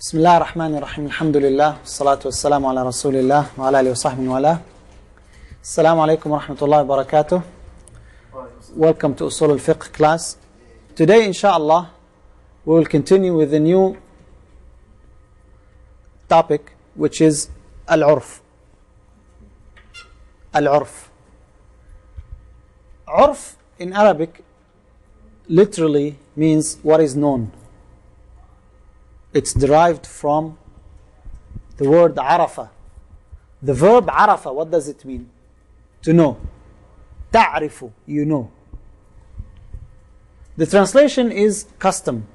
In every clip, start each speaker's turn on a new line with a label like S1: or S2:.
S1: بسم الله الرحمن الرحيم الحمد لله والصلاة والسلام على رسول الله وعلى آله وصحبه وعلاه. السلام عليكم ورحمة الله وبركاته. Welcome to Usul al-Fiqh class. Today, inshallah, we will continue with a new topic, which is al-urf. Al-urf. Urf in Arabic literally means what is known. It's derived from the word arafa. The verb arafa, what does it mean? To know. Ta'rifu, you know. The translation is custom.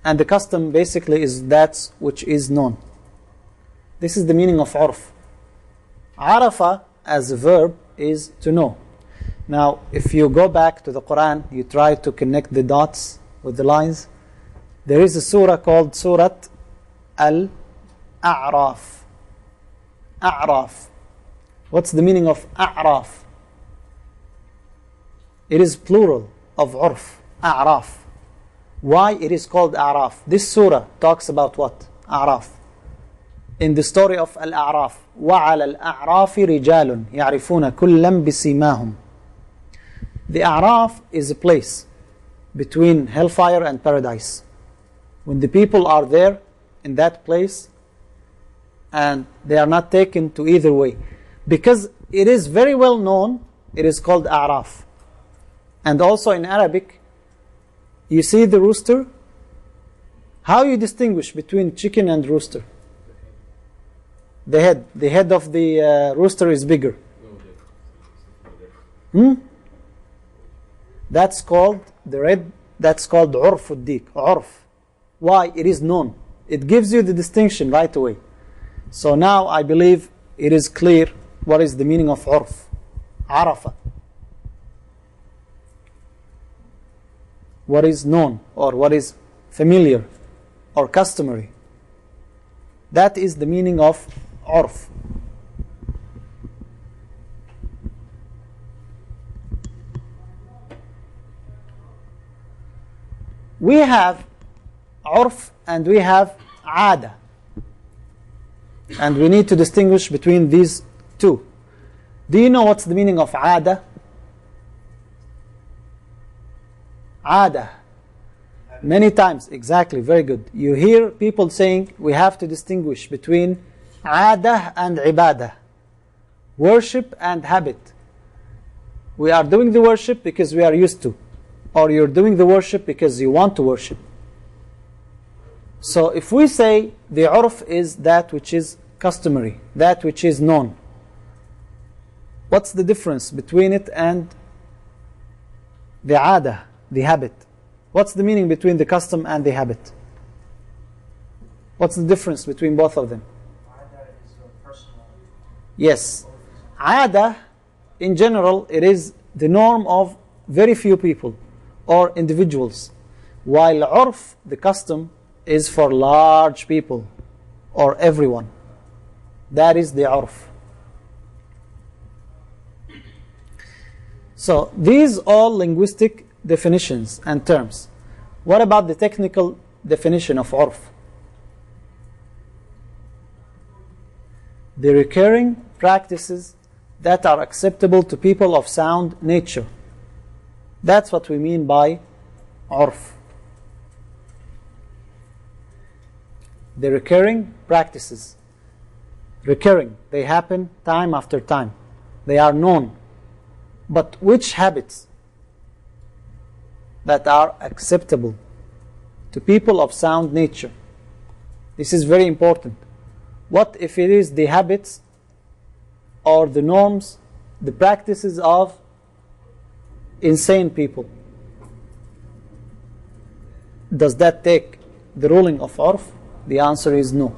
S1: And the custom basically is that which is known. This is the meaning of urf. Arafa as a verb is to know. Now, if you go back to the Quran, you try to connect the dots with the lines. There is a surah called Surah Al-A'raf. A'raf. What's the meaning of A'raf? It is plural of urf. A'raf. Why it is called A'raf? This surah talks about what? A'raf. In the story of Al-A'raf. وَعَلَى الْأَعْرَافِ رِجَالٌ يَعْرِفُونَ كُلًّا بِسِيمَاهُمْ. The A'raf is a place between hellfire and paradise. When the people are there in that place and they are not taken to either way. Because it is very well known, it is called A'raf. And also in Arabic, you see the rooster. How you distinguish between chicken and rooster? The head of the rooster is bigger. That's called that's called urf ad-dik, urf. Why? It is known. It gives you the distinction right away. So now I believe it is clear what is the meaning of urf. Arafa. What is known or what is familiar or customary. That is the meaning of urf. We have urf and we have ada. And we need to distinguish between these two. Do you know what's the meaning of ada? Ada. Many times, exactly, very good. You hear people saying we have to distinguish between ada and ibadah. Worship and habit. We are doing the worship because we are used to. Or you're doing the worship because you want to worship. So if we say the urf is that which is customary, that which is known, what's the difference between it and the ada, the habit? What's the meaning between the custom and the habit? What's the difference between both of them?
S2: Ada is personal.
S1: Yes. Ada, in general, it is the norm of very few people or individuals. While urf, the custom, is for large people or everyone. That is the urf. So these all linguistic definitions and terms. What about the technical definition of urf? The recurring practices that are acceptable to people of sound nature. That's what we mean by urf. The recurring practices. Recurring. They happen time after time. They are known. But which habits that are acceptable to people of sound nature? This is very important. What if it is the habits or the norms, the practices of insane people? Does that take the ruling of urf? The answer is no.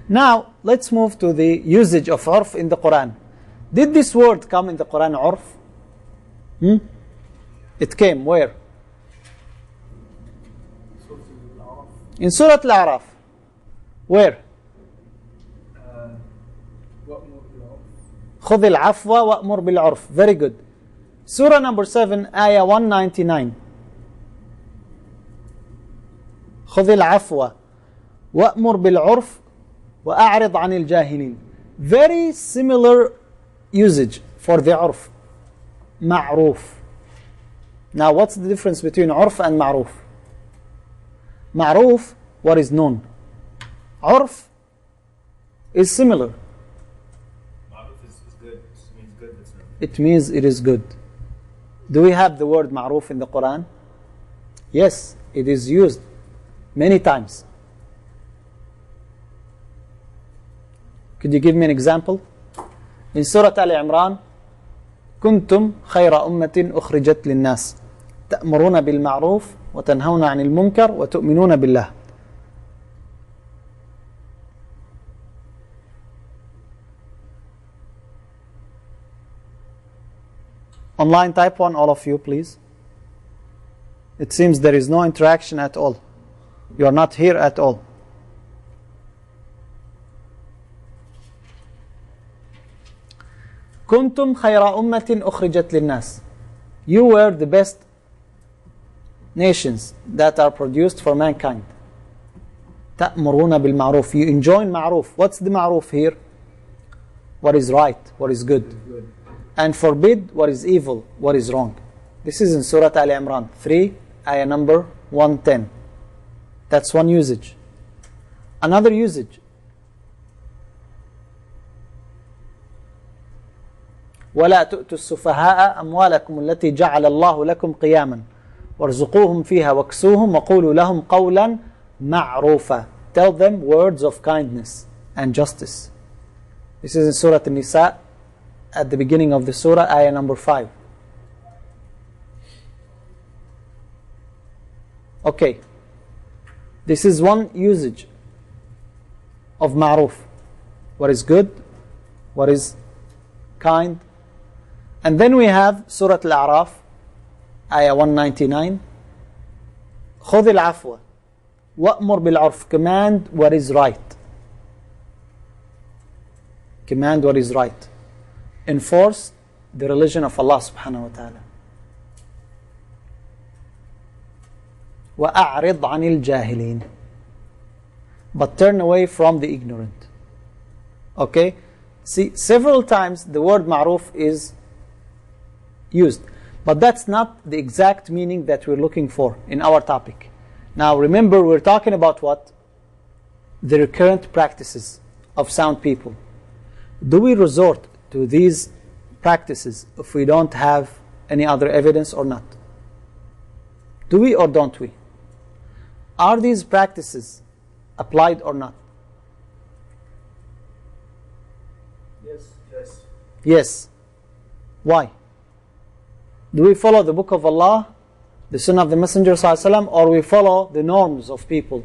S1: Now, let's move to the usage of urf in the Quran. Did this word come in the Quran, urf? It came where? In Surah Al-A'raf. Where? خذ العفو وأمر بالعرف. Very good. Surah number 7, ayah 199. خذ العفو وأمر بالعرف وأعرض عن الجاهلين. Very similar usage for the عرف. معروف. Now what's the difference between عرف and معروف? معروف, what is known. عرف is similar.
S3: Is good. It means good.
S1: It means it is good. Do we have the word معروف in the Quran? Yes, it is used many times. Could you give me an example? In Surah Al-Imran, كنتم خير أمة أخرجت للناس تأمرون بالمعروف وتنهون عن المنكر وتؤمنون بالله. Online type 1, all of you, please. It seems there is no interaction at all. You are not here at all. كنتم خير أمة أخرجت للناس. You were the best nations that are produced for mankind. تأمرون بالمعروف. You enjoin معروف. What's the معروف here? What is right, what is good. And forbid what is evil, what is wrong. This is in Surah Al-Imran 3, ayah number 110. That's one usage. Another usage. ولا تؤتوا السفهاء أموالكم التي جعل الله لكم قياما وارزقوهم فيها واكسوهم وقولوا لهم قولا معروفا. Tell them words of kindness and justice. This is in Surah An-Nisa at the beginning of the surah, ayah number 5. Okay. This is one usage of ma'ruf. What is good, what is kind. And then we have Surah Al-A'raf, ayah 199. خذ العفو وأمر بالعرف. Command what is right. Command what is right. Enforce the religion of Allah subhanahu wa ta'ala. وأعرض عن الجاهلين. But turn away from the ignorant. Okay? See, several times the word ma'ruf is used. But that's not the exact meaning that we're looking for in our topic. Now remember, we're talking about what? The recurrent practices of sound people. Do we resort to these practices if we don't have any other evidence or not? Do we or don't we? Are these practices applied or not?
S3: Yes.
S1: Yes. Why? Do we follow the book of Allah, the sunnah of the Messenger ﷺ, or we follow the norms of people,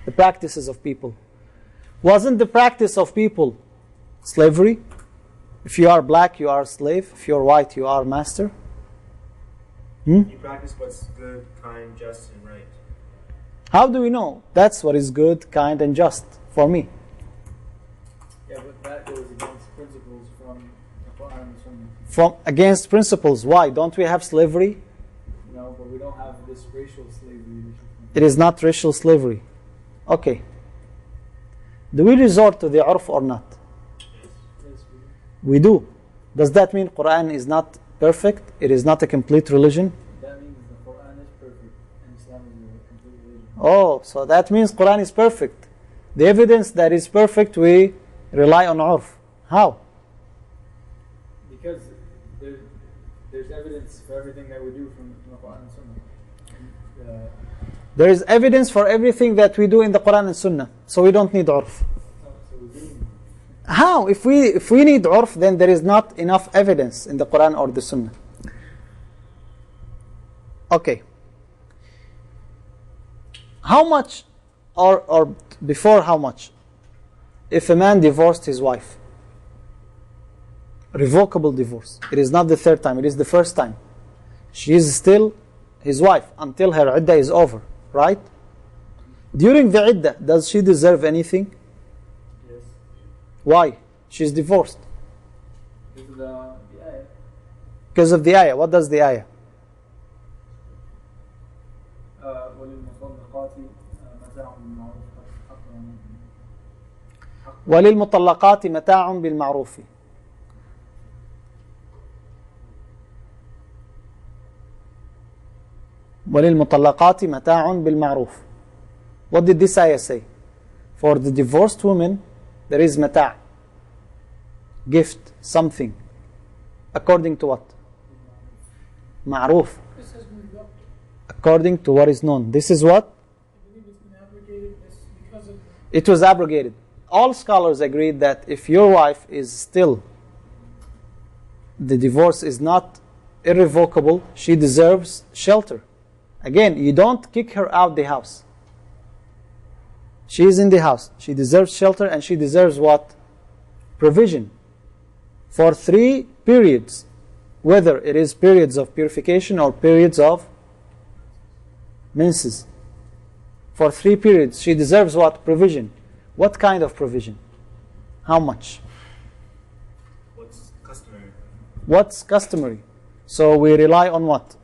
S1: the practices of people? Wasn't the practice of people slavery? If you are black, you are a slave. If you are white, you are master.
S3: You practice what's good, kind, just, and right.
S1: How do we know? That's what is good, kind, and just for me.
S2: Yeah, but that goes against principles from the Quran and Sunnah.
S1: From against principles. Why? Don't we have slavery?
S2: No, but we don't have this racial slavery.
S1: It is not racial slavery. Okay. Do we resort to the urf or not?
S2: Yes,
S1: We do. Does that mean Quran is not perfect? It is not a complete religion?
S2: that means the Quran is perfect and Islam is a complete religion.
S1: Oh, so that means Quran is perfect. The evidence that is perfect, we rely on urf. How?
S2: Because there's evidence for everything that we do from the Quran and Sunnah.
S1: There is evidence for everything that we do in the Quran and Sunnah. So we don't need urf.
S2: So we do.
S1: How? If we need urf, then there is not enough evidence in the Quran or the Sunnah. Okay. How much, or before how much, if a man divorced his wife, revocable divorce, it is not the third time, it is the first time. She is still his wife until her iddah is over, right? During the iddah, does she deserve anything?
S2: Yes.
S1: Why? She's divorced.
S2: Because of the ayah.
S1: Because of the ayah. What does the ayah?
S2: وَلِلْمُطَلِّقَاتِ مَتَاعٌ بِالْمَعْرُوفِ حَقًّا
S1: وللمطلقات متاع بالمعروف. وللمطلقات متاع بالمعروف. What did this ayah say? For the divorced women, there is mata', gift, something. According to what? Ma'ruf.
S4: This has moved up.
S1: According to what is known. This is what?
S4: I believe it's been abrogated because of
S1: It was abrogated. All scholars agreed that if your wife is still, the divorce is not irrevocable, she deserves shelter. Again, you don't kick her out the house. She is in the house. She deserves shelter, and she deserves what? Provision. For 3 periods. Whether it is periods of purification or periods of menses. For 3 periods, she deserves what? Provision. What kind of provision? How much?
S3: What's customary?
S1: What's customary? So we rely on what?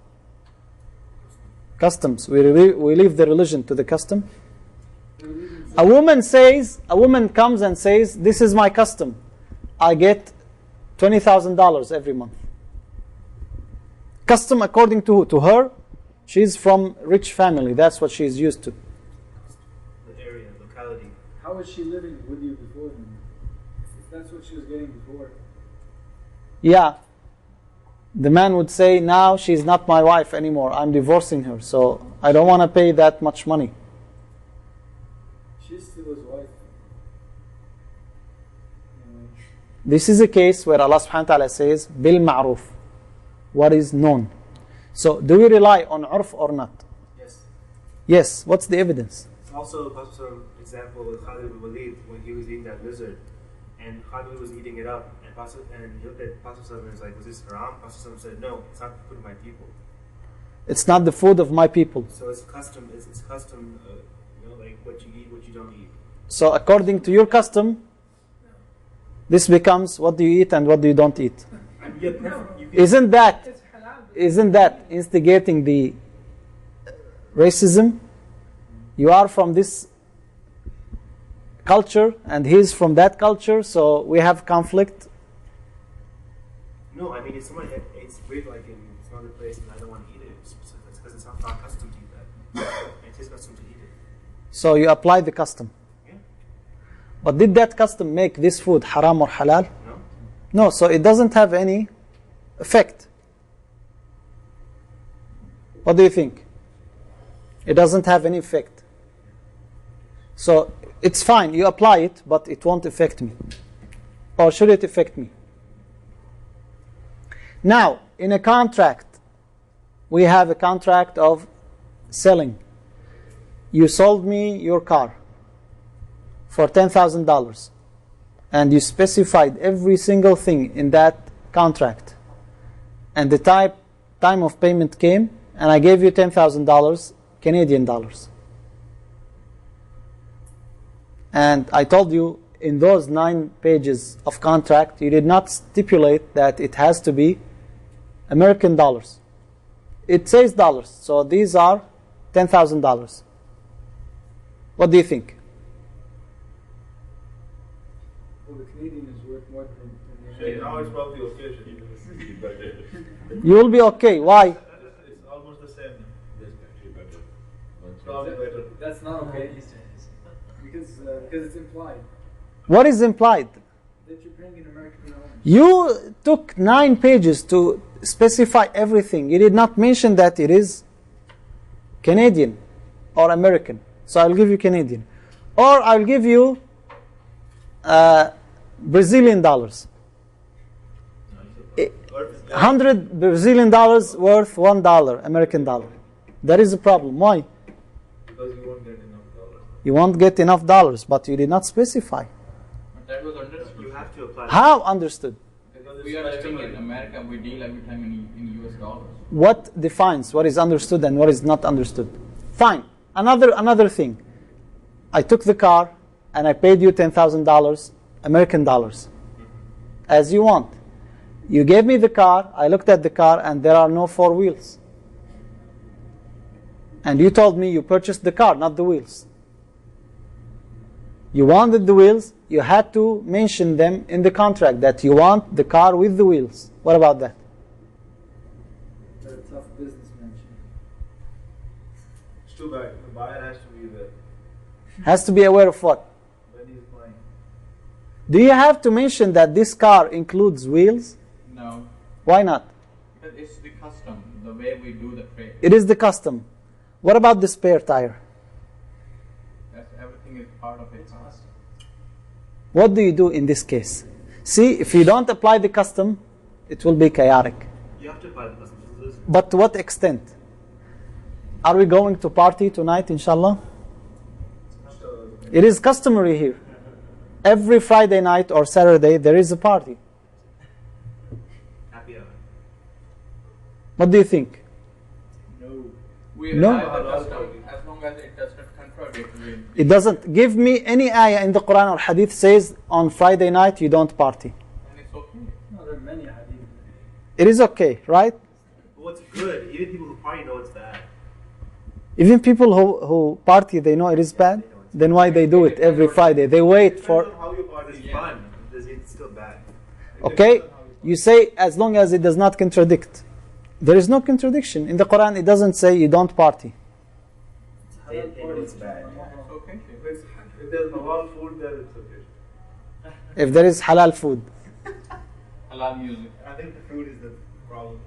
S1: Customs. We leave the religion to the custom. A woman comes and says, this is my custom. I get $20,000 every month. Custom according to who? To her. She's from rich family. That's what she's used to.
S3: The area, locality.
S2: How was she living with you before then? If that's what she was getting before.
S1: Yeah. The man would say, now she's not my wife anymore. I'm divorcing her. So I don't want to pay that much money.
S2: She's still his wife.
S1: This is a case where Allah subhanahu wa ta'ala says, bil ma'ruf. What is known. So do we rely on urf or not?
S3: Yes.
S1: Yes. What's the evidence?
S3: It's also an example with Khalid ibn Walid when he was eating that lizard. And Khalid was eating it up. And he looked at Prophet and was like, was this haram? Prophet said, no, it's not the food of my people.
S1: It's not the food of my people.
S3: So it's custom, like what you eat, what you don't eat.
S1: So according to your custom, this becomes what do you eat and what do you don't eat. Isn't that instigating the racism? You are from this culture and he's from that culture, so we have conflict.
S3: No, I mean, if someone eats weird like in some other place and I don't want to eat it, it's because it's not accustomed to eat that. It's his custom to eat it.
S1: So you apply the custom.
S3: Yeah.
S1: But did that custom make this food haram or halal?
S3: No.
S1: No, so it doesn't have any effect. What do you think? It doesn't have any effect. So it's fine, you apply it, but it won't affect me. Or should it affect me? Now, in a contract, we have a contract of selling. You sold me your car for $10,000 and you specified every single thing in that contract. And the time of payment came and I gave you $10,000 Canadian dollars. And I told you in those 9 pages of contract, you did not stipulate that it has to be American dollars. It says dollars, so these are $10,000. What do you think?
S2: Well, the Canadian is worth more than the
S5: Sheikh,
S2: American.
S5: now it's probably okay.
S1: You will be okay. Why?
S5: It's almost the same. Probably better.
S2: That's not okay. Because it's implied
S1: What is implied?
S2: that you're paying an American dollar.
S1: You took 9 pages to specify everything. You did not mention that it is Canadian or American. So I'll give you Canadian. Or I'll give you Brazilian dollars. 100 Brazilian dollars worth $1 American dollar. That is a problem. Why?
S5: Because you won't get enough dollars.
S1: You won't get enough dollars, but you did not specify.
S6: That was understood.
S3: You have to apply.
S1: How understood?
S5: Because
S6: We are living in America, we deal every time in US dollars.
S1: What defines what is understood and what is not understood? Fine. Another thing. I took the car and I paid you $10,000 American dollars. As you want. You gave me the car, I looked at the car and there are no 4 wheels. And you told me you purchased the car, not the wheels. You wanted the wheels, you had to mention them in the contract that you want the car with the wheels. What about that?
S2: It's a tough business mention.
S5: It's too bad. The buyer has to be there
S1: Has to be aware of what?
S5: when he's buying.
S1: Do you have to mention that this car includes wheels?
S6: No,
S1: Why not?
S6: because it's the custom, the way we do the trade.
S1: It is the custom. What about the spare tire?
S6: That's everything is part of it.
S1: What do you do in this case? See, if you don't apply the custom, it will be chaotic.
S3: You have to apply the customs.
S1: But to what extent? Are we going to party tonight, inshallah? It is customary here. Every Friday night or Saturday, there is a party.
S3: Happy hour.
S1: What do you think?
S6: We
S1: No.
S6: have the custom as long as it does not contradict with.
S1: It doesn't. Give me any ayah in the Quran or Hadith says on Friday night you don't party.
S6: And it's okay.
S2: No, there are many hadith.
S1: It is okay, right?
S3: But what's good? Even people who party know it's bad.
S1: Even people who party, they know it is bad. Then why they do it every Friday? They wait for...
S5: Depends on how you party.
S3: It's fun. It's still bad.
S1: Okay? You say as long as it does not contradict. There is no contradiction. In the Quran, it doesn't say you don't party.
S3: They know it's bad.
S6: It's okay.
S5: If there's halal food there, it's okay.
S1: If there is halal food.
S6: Halal music.
S5: I think the food is the problem.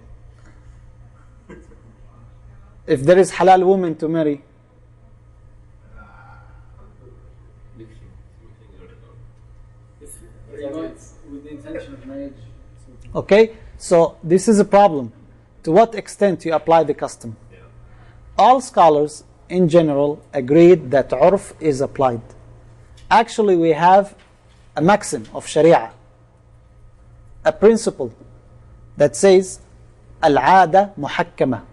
S1: If there is halal woman to marry.
S2: If you know it's with the intention of marriage, it's okay.
S1: Okay? So this is a problem. To what extent you apply the custom? All scholars in general agreed that urf is applied. Actually, we have a maxim of Sharia, a principle that says al-'ada muhakkama.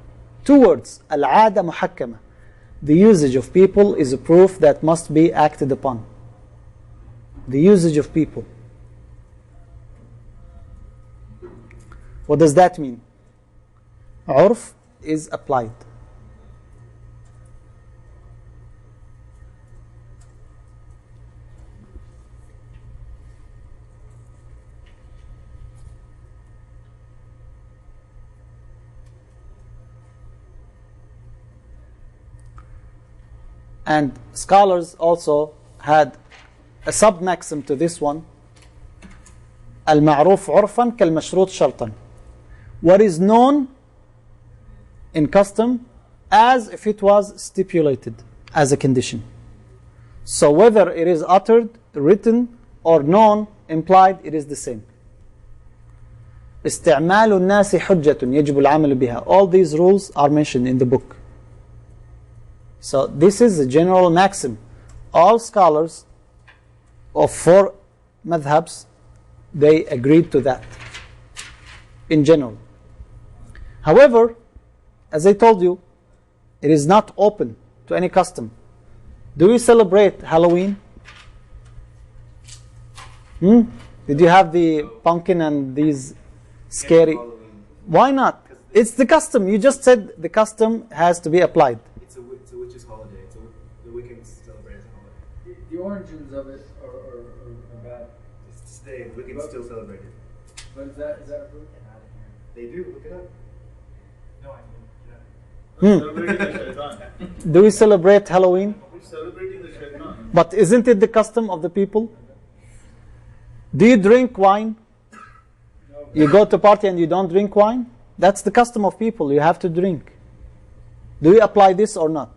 S1: Two words, al-'ada muhakkama. The usage of people is a proof that must be acted upon. The usage of people. What does that mean? Urf is applied. And scholars also had a sub-maxim to this one. Al-ma'ruf urfan kal-mashrut shartan. What is known in custom as if it was stipulated as a condition. So whether it is uttered, written, or known, implied, it is the same. استعمال الناس حجة يجب العمل بها. All these rules are mentioned in the book. So this is a general maxim. All scholars of four madhabs, they agreed to that in general. However, as I told you, it is not open to any custom. Do we celebrate Halloween? Did you have the pumpkin and these scary? Why not? It's the custom. You just said the custom has to be applied.
S3: It's a witch's holiday. The Wiccans celebrate as a holiday.
S2: The origins of it are bad.
S3: It's today. The Wiccans still celebrate it.
S2: But is that approved?
S3: They do. Look it up. No, I
S5: Celebrating the shaitan.
S1: Do we celebrate Halloween?
S5: We're celebrating the shaitan.
S1: But isn't it the custom of the people? Do you drink wine? You go to party and you don't drink wine? That's the custom of people. You have to drink. Do we apply this or not?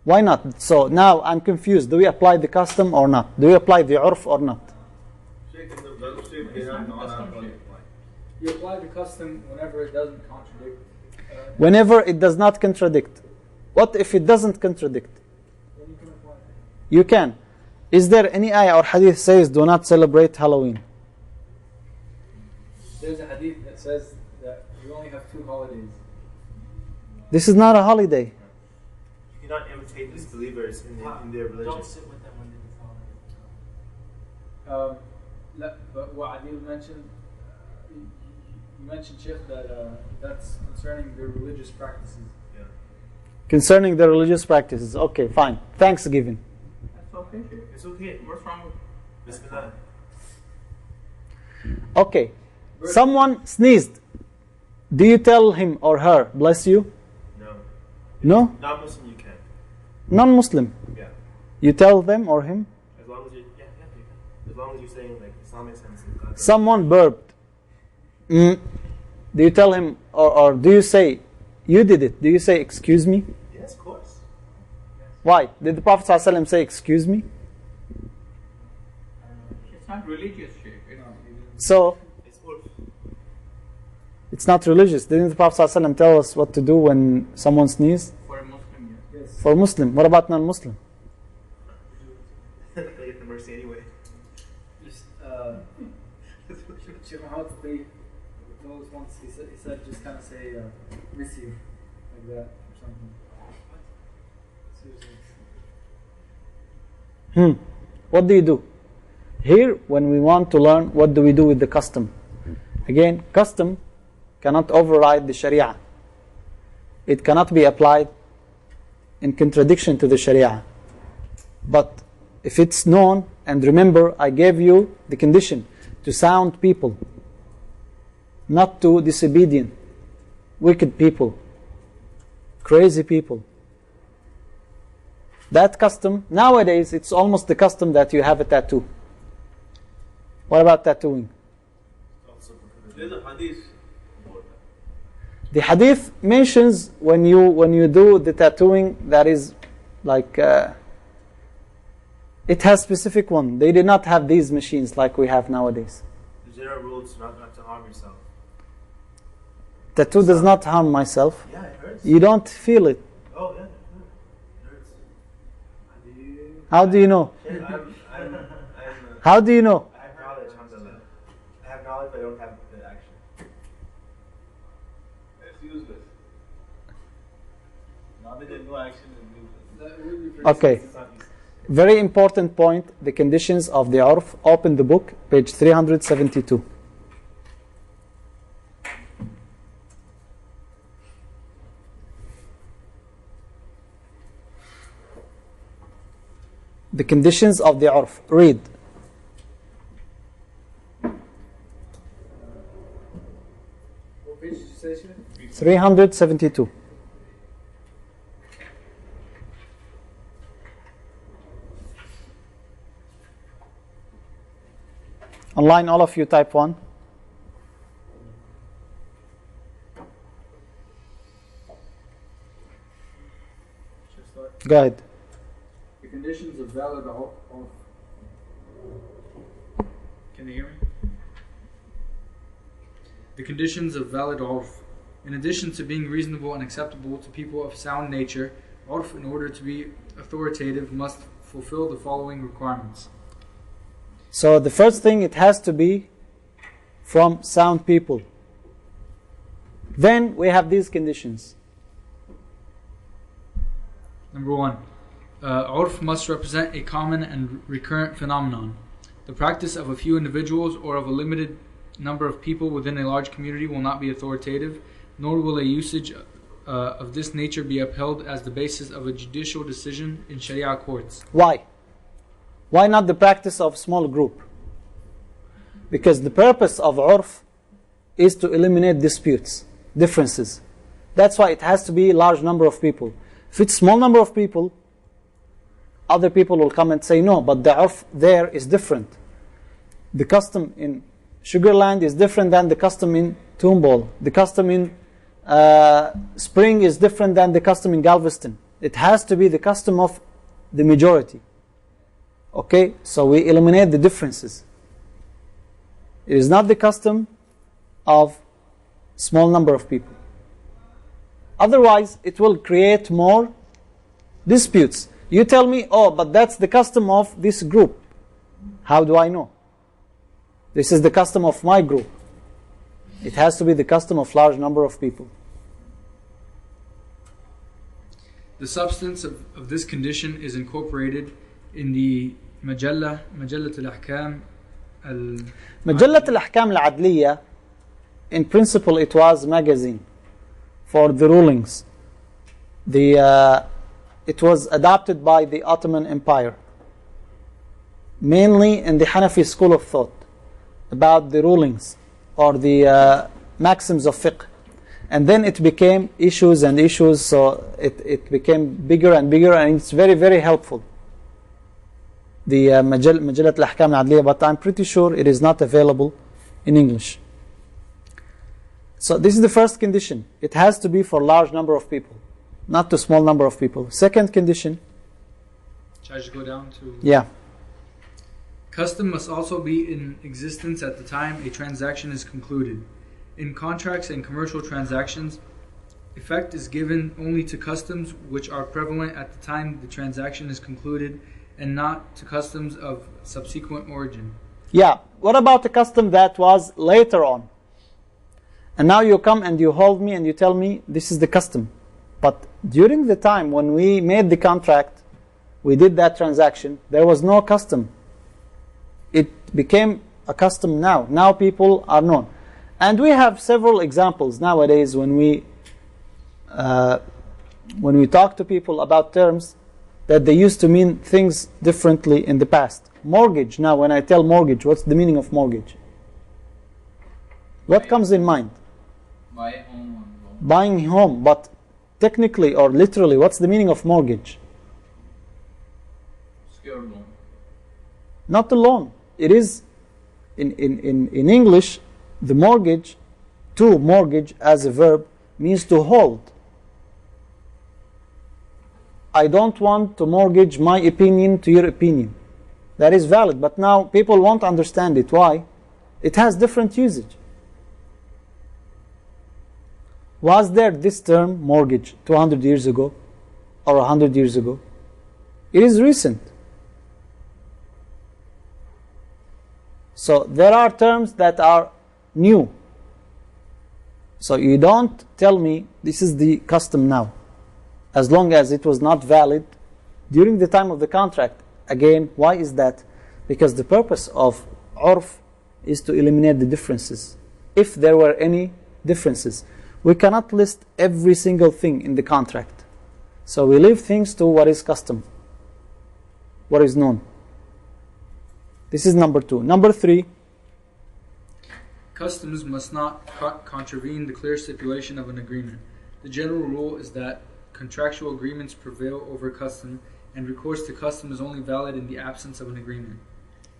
S1: Why not? So now I'm confused. Do we apply the custom or not? Do we apply the urf or not?
S5: Sheikh, in the Gulf state, they have non-alcoholic wine.
S2: You apply the custom whenever it doesn't contradict.
S1: Whenever it does not contradict. What if it doesn't contradict?
S2: Then you can apply it.
S1: You can. Is there any ayah or hadith says do not celebrate Halloween?
S2: There's a hadith that says that you only have 2 holidays.
S1: This is not a holiday.
S3: You cannot imitate disbelievers in their religion.
S4: Don't sit with them when they follow.
S2: But what Adil mentioned, you mentioned, Sheikh, that that's concerning their religious practices.
S3: Yeah.
S1: Concerning the religious practices. Okay, fine. Thanksgiving.
S6: That's okay. okay, Sheikh.
S3: It's okay.
S6: What's wrong with
S3: Bismillah.
S1: Okay. Someone sneezed. Do you tell him or her, bless you?
S3: No.
S1: No?
S3: Non-Muslim you can.
S1: Non-Muslim.
S3: Yeah.
S1: You tell them or him?
S3: As long as you, yeah, you can. As long as you're saying like Islamic sense.
S1: Someone burped. Do you tell him or do you say, you did it? Do you say, excuse me?
S3: Yes, of course.
S1: Why? Did the Prophet ﷺ say, excuse me?
S6: It's not religious, Sheikh.
S1: So,
S3: It's urf.
S1: it's not religious. Didn't the Prophet ﷺ tell us what to do when someone sneezes?
S6: For a Muslim, yes.
S1: For Muslim. What about non-Muslim?
S3: They get the mercy anyway.
S2: Just, Sheikh Muhammad Taqi told us once, he said just kind of say, miss you, like that, or something. Seriously.
S1: What do you do? Here, when we want to learn, what do we do with the custom? Again, custom cannot override the Sharia. It cannot be applied in contradiction to the Sharia. But if it's known, and remember, I gave you the condition to sound people, not to disobedient, wicked people, crazy people. That custom, nowadays, it's almost the custom that you have a tattoo. What about tattooing?
S5: There's a hadith.
S1: The hadith mentions when you do the tattooing, that is like it has specific one. They did not have these machines like we have nowadays.
S3: The general rule is not to harm yourself.
S1: Tattoo does not harm myself.
S3: Yeah, it hurts.
S1: You don't feel it.
S3: Oh, yeah, it hurts.
S1: How do you know?
S3: I'm
S1: How do you know?
S3: I have knowledge, alhamdulillah. I have knowledge, but I don't have the action.
S5: It's useless. Knowledge and no action is useless.
S2: That would be pretty
S1: Okay.
S3: It's not useless.
S1: Very important point, the conditions of the urf. Open the book, page 372. The conditions of the urf. Read.
S2: What page did you say, Sheikh?
S1: 372. Online, all of you type 1. Go ahead.
S2: The conditions of valid urf. Can you hear me? The conditions of valid urf. In addition to being reasonable and acceptable to people of sound nature, urf, in order to be authoritative, must fulfill the following requirements.
S1: So the first thing, it has to be from sound people. Then we have these conditions.
S2: Number 1. Urf must represent a common and recurrent phenomenon. The practice of a few individuals or of a limited number of people within a large community will not be authoritative, nor will a usage of this nature be upheld as the basis of a judicial decision in Sharia courts.
S1: Why? Why not the practice of small group? Because the purpose of urf is to eliminate disputes, differences. That's why it has to be a large number of people. If it's small number of people, other people will come and say, no, but the urf there is different. The custom in Sugarland is different than the custom in Toombul. The custom in Spring is different than the custom in Galveston. It has to be the custom of the majority. Okay, so we eliminate the differences. It is not the custom of small number of people. Otherwise, it will create more disputes. You tell me, oh, but that's the custom of this group. How do I know? This is the custom of my group. It has to be the custom of large number of people.
S2: The substance of this condition is incorporated in the Majallat al-Ahkam
S1: Majallat al-Ahkam al-Adliya, in principle it was magazine for the rulings. It was adopted by the Ottoman Empire. mainly in the Hanafi school of thought, about the rulings or the maxims of fiqh. And then it became issues and issues, so it became bigger and bigger, and it's very, very helpful. The Majallat al-Ahkam al-Adliya, but I'm pretty sure it is not available in English. So this is the first condition. It has to be for large number of people, not to small number of people. Second condition.
S2: Should I just go down to?
S1: Yeah.
S2: Custom must also be in existence at the time a transaction is concluded. In contracts and commercial transactions, effect is given only to customs which are prevalent at the time the transaction is concluded, and not to customs of subsequent origin.
S1: Yeah. What about the custom that was later on? And now you come and you hold me and you tell me this is the custom. But during the time when we made the contract, we did that transaction, there was no custom. It became a custom now. Now people are known. And we have several examples nowadays when we talk to people about terms that they used to mean things differently in the past. Mortgage. Now when I tell mortgage, what's the meaning of mortgage? What comes in mind?
S6: Buy a home on loan.
S1: Buying home. But technically or literally, what's the meaning of mortgage?
S6: Secured loan.
S1: Not a loan. It is, in English, the mortgage, to mortgage as a verb, means to hold. I don't want to mortgage my opinion to your opinion. That is valid, but now people won't understand it. Why? It has different usage. Was there this term, mortgage, 200 years ago or 100 years ago? It is recent. So there are terms that are new. So you don't tell me this is the custom now, as long as it was not valid during the time of the contract. Again, why is that? Because the purpose of urf is to eliminate the differences. If there were any differences, we cannot list every single thing in the contract. So we leave things to what is custom, what is known. This is number 2. Number 3.
S2: Customs must not contravene the clear stipulation of an agreement. The general rule is that contractual agreements prevail over custom, and recourse to custom is only valid in the absence of an agreement.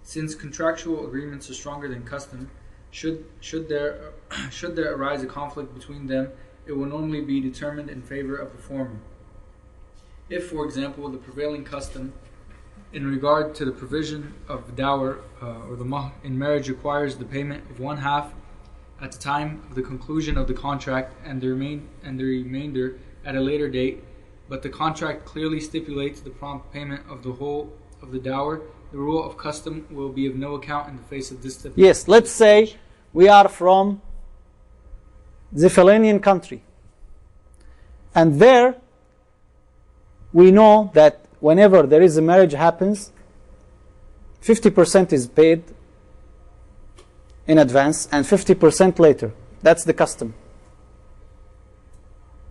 S2: Since contractual agreements are stronger than custom, should there arise a conflict between them, it will normally be determined in favor of the former. If, for example, the prevailing custom in regard to the provision of the dower or the mahr in marriage requires the payment of one half at the time of the conclusion of the contract and the remainder at a later date, but the contract clearly stipulates the prompt payment of the whole of the dower, the rule of custom will be of no account in the face of this stipulation.
S1: Yes, let's say we are from the Falanian country, and there we know that whenever there is a marriage happens, 50% is paid in advance and 50% later. That's the custom.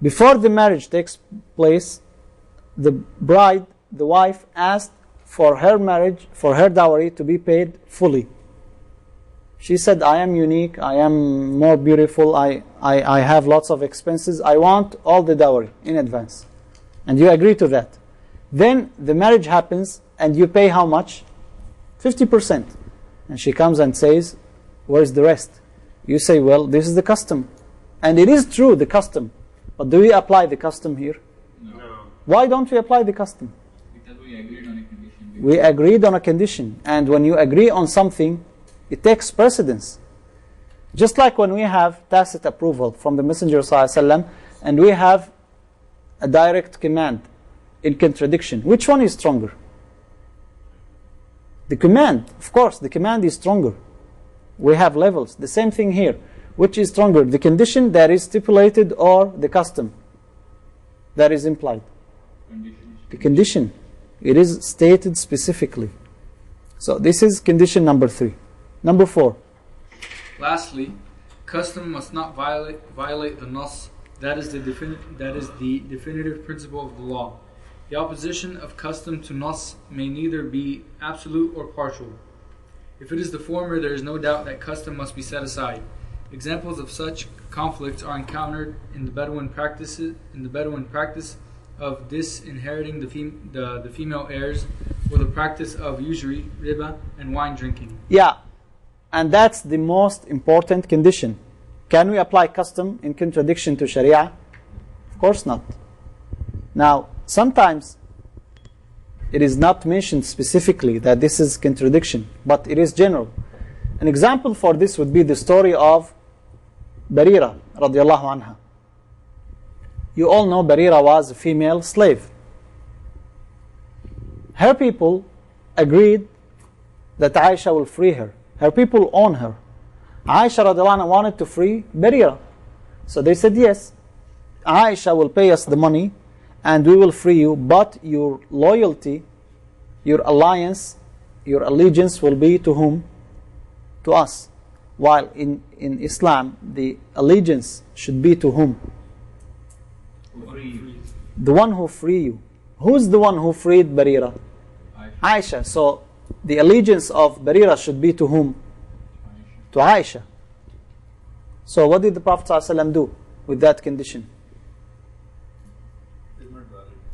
S1: Before the marriage takes place, the bride, the wife, asked for her marriage, for her dowry to be paid fully. She said, I am unique, I am more beautiful, I have lots of expenses, I want all the dowry in advance. And you agree to that. Then the marriage happens and you pay how much? 50%. And she comes and says, where's the rest? You say, well, this is the custom. And it is true, the custom. But do we apply the custom here?
S6: No.
S1: Why don't we apply the custom?
S6: Because we agreed on a condition.
S1: We agreed on a condition. And when you agree on something, it takes precedence. Just like when we have tacit approval from the Messenger ﷺ, and we have a direct command in contradiction. Which one is stronger? The command. Of course, the command is stronger. We have levels. The same thing here. Which is stronger? The condition that is stipulated or the custom that is implied? The condition. It is stated specifically. So this is condition number 3. Number 4.
S2: Lastly, custom must not violate the nas, that is the definitive principle of the law. The opposition of custom to nas may neither be absolute or partial. If it is the former, there is no doubt that custom must be set aside. Examples of such conflicts are encountered in the Bedouin practice of disinheriting the female heirs, or the practice of usury, riba, and wine drinking.
S1: Yeah, and that's the most important condition. Can we apply custom in contradiction to Sharia? Of course not. Now, sometimes it is not mentioned specifically that this is contradiction, but it is general. An example for this would be the story of Barira radiallahu anha. You all know Barira was a female slave. Her people agreed that Aisha will free her. Her people own her. Aisha radiallahu anha wanted to free Barira. So they said, yes, Aisha will pay us the money and we will free you, but your loyalty, your alliance, your allegiance will be to whom? To us. While in Islam, the allegiance should be to whom? The one who free you. Who's the one who freed Barira? Aisha. So the allegiance of Barira should be to whom? To Aisha. So what did the Prophet ﷺ do with that condition?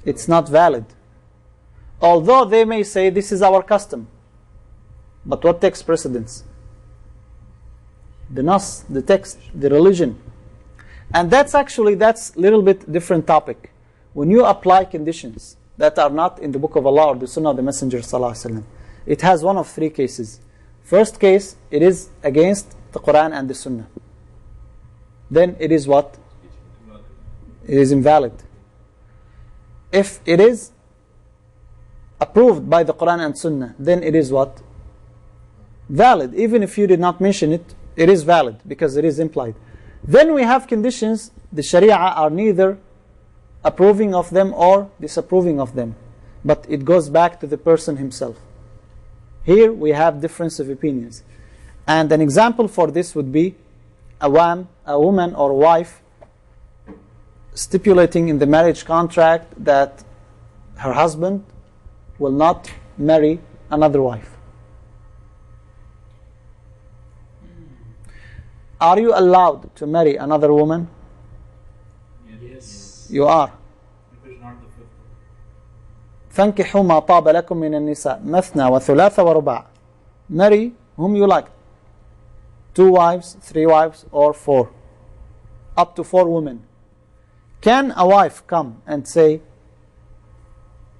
S1: It's not valid. Although they may say this is our custom. But what takes precedence? The nas, the text, the religion. And that's a little bit different topic. When you apply conditions that are not in the Book of Allah or the Sunnah of the Messenger ﷺ, it has one of three cases. First case, it is against the Quran and the Sunnah. Then it is what? It is invalid. If it is approved by the Quran and Sunnah, then it is what? Valid. Even if you did not mention it, it is valid because it is implied. Then we have conditions, the Sharia are neither approving of them or disapproving of them, but it goes back to the person himself. Here we have difference of opinions. And an example for this would be a woman or wife stipulating in the marriage contract that her husband will not marry another wife. Are you allowed to marry another woman?
S2: Yes.
S1: You are. فَانْكِحُوا مَا طَابَ لَكُم مِّنَ النِّسَاءِ مَثْنَى وَثُلَاثَ وَرُبَاعَ. Marry whom you like. 2 wives, 3 wives, or 4. Up to 4 women. Can a wife come and say,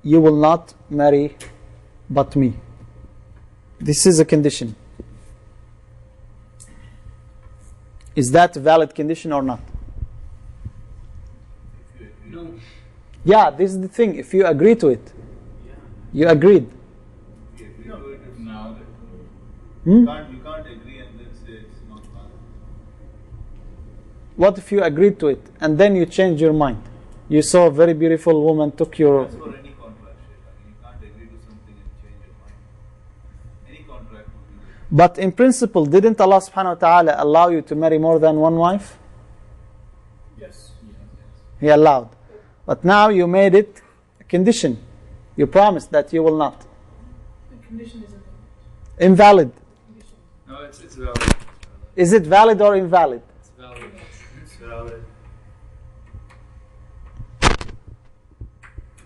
S1: you will not marry but me? This is a condition. Is that a valid condition or not?
S2: No.
S1: Yeah, this is the thing. If you agree to it, you agreed.
S6: Now,
S5: You can't agree and then say it's not valid.
S1: What if you agreed to it and then you changed your mind? You saw a very beautiful woman, took your...
S5: That's for any contract, Sheikh. You can't agree to something and change your mind. Any contract would be good.
S1: But in principle, didn't Allah subhanahu wa ta'ala allow you to marry more than one wife?
S4: Yes.
S1: He allowed. But now you made it a condition. You promised that you will not.
S4: The condition is
S1: Invalid.
S2: No, it's valid.
S1: Is it valid or invalid?
S2: It's valid.
S3: It's valid.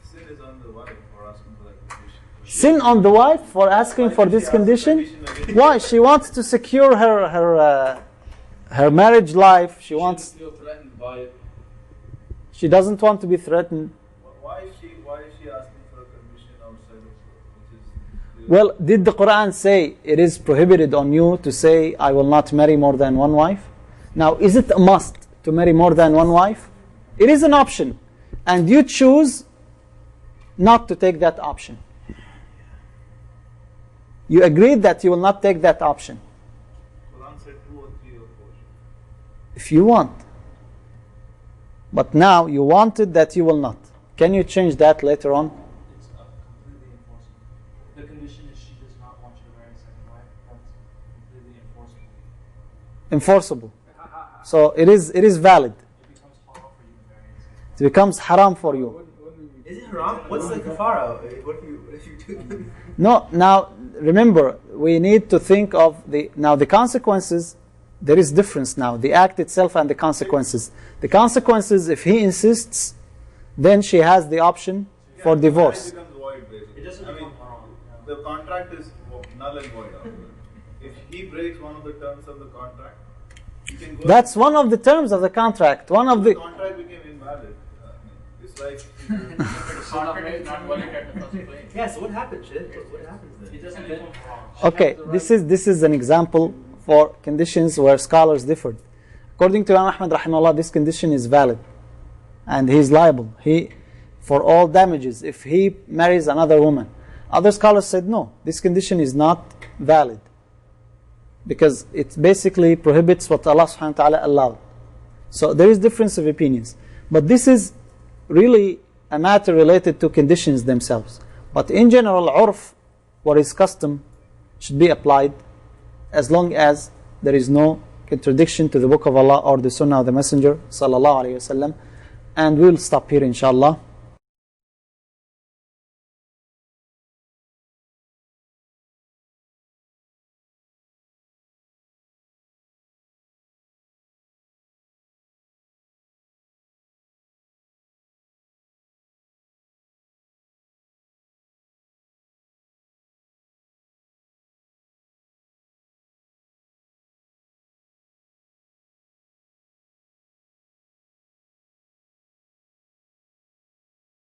S5: Sin is on the wife for asking for that condition.
S1: Sin on the wife for asking for this condition? Why? She wants to secure her marriage life. She wants.
S2: Feel threatened by it.
S1: She doesn't want to be threatened.
S5: Why is she asking for a condition outside of which is
S1: Well, did the Quran say it is prohibited on you to say, I will not marry more than one wife? Now, is it a must to marry more than one wife? It is an option. And you choose not to take that option. You agreed that you will not take that option.
S5: Quran said 2 or 3 or 4?
S1: If you want. But now you wanted that you will not. Can you change that later on?
S7: It's completely enforceable. The condition is she does not want you to marry a second wife. That's completely enforceable.
S1: Enforceable. So it is valid.
S7: It becomes haram for you to marry a second.
S1: It becomes haram for you.
S3: Is it haram? What's the kafara? What if you do?
S1: No, now remember, we need to think of the consequences. There is difference now, the act itself and the consequences. The consequences, if he insists, then she has the option for divorce.
S5: It becomes void, basically.
S7: It doesn't
S5: I mean,
S7: become haram.
S5: the contract is null and void afterwards. If he breaks one of the terms of the contract, he can go.
S1: That's one of the terms of the contract. One of
S5: the
S1: the
S5: contract became invalid. It's like
S6: Contract is not valid at the first place.
S3: Yeah, so what happens, Sheikh? What happens then?
S7: It doesn't become haram.
S1: okay. This is an example for conditions where scholars differed. According to Imam Ahmad rahimahullah, this condition is valid, and he is liable. For all damages if he marries another woman. Other scholars said no, this condition is not valid because it basically prohibits what Allah subhanahu wa ta'ala allowed. So there is difference of opinions. But this is really a matter related to conditions themselves. But in general, urf, what is custom, should be applied as long as there is no contradiction to the Book of Allah or the Sunnah of the Messenger sallallahu alaihi wasallam. And we'll stop here inshallah.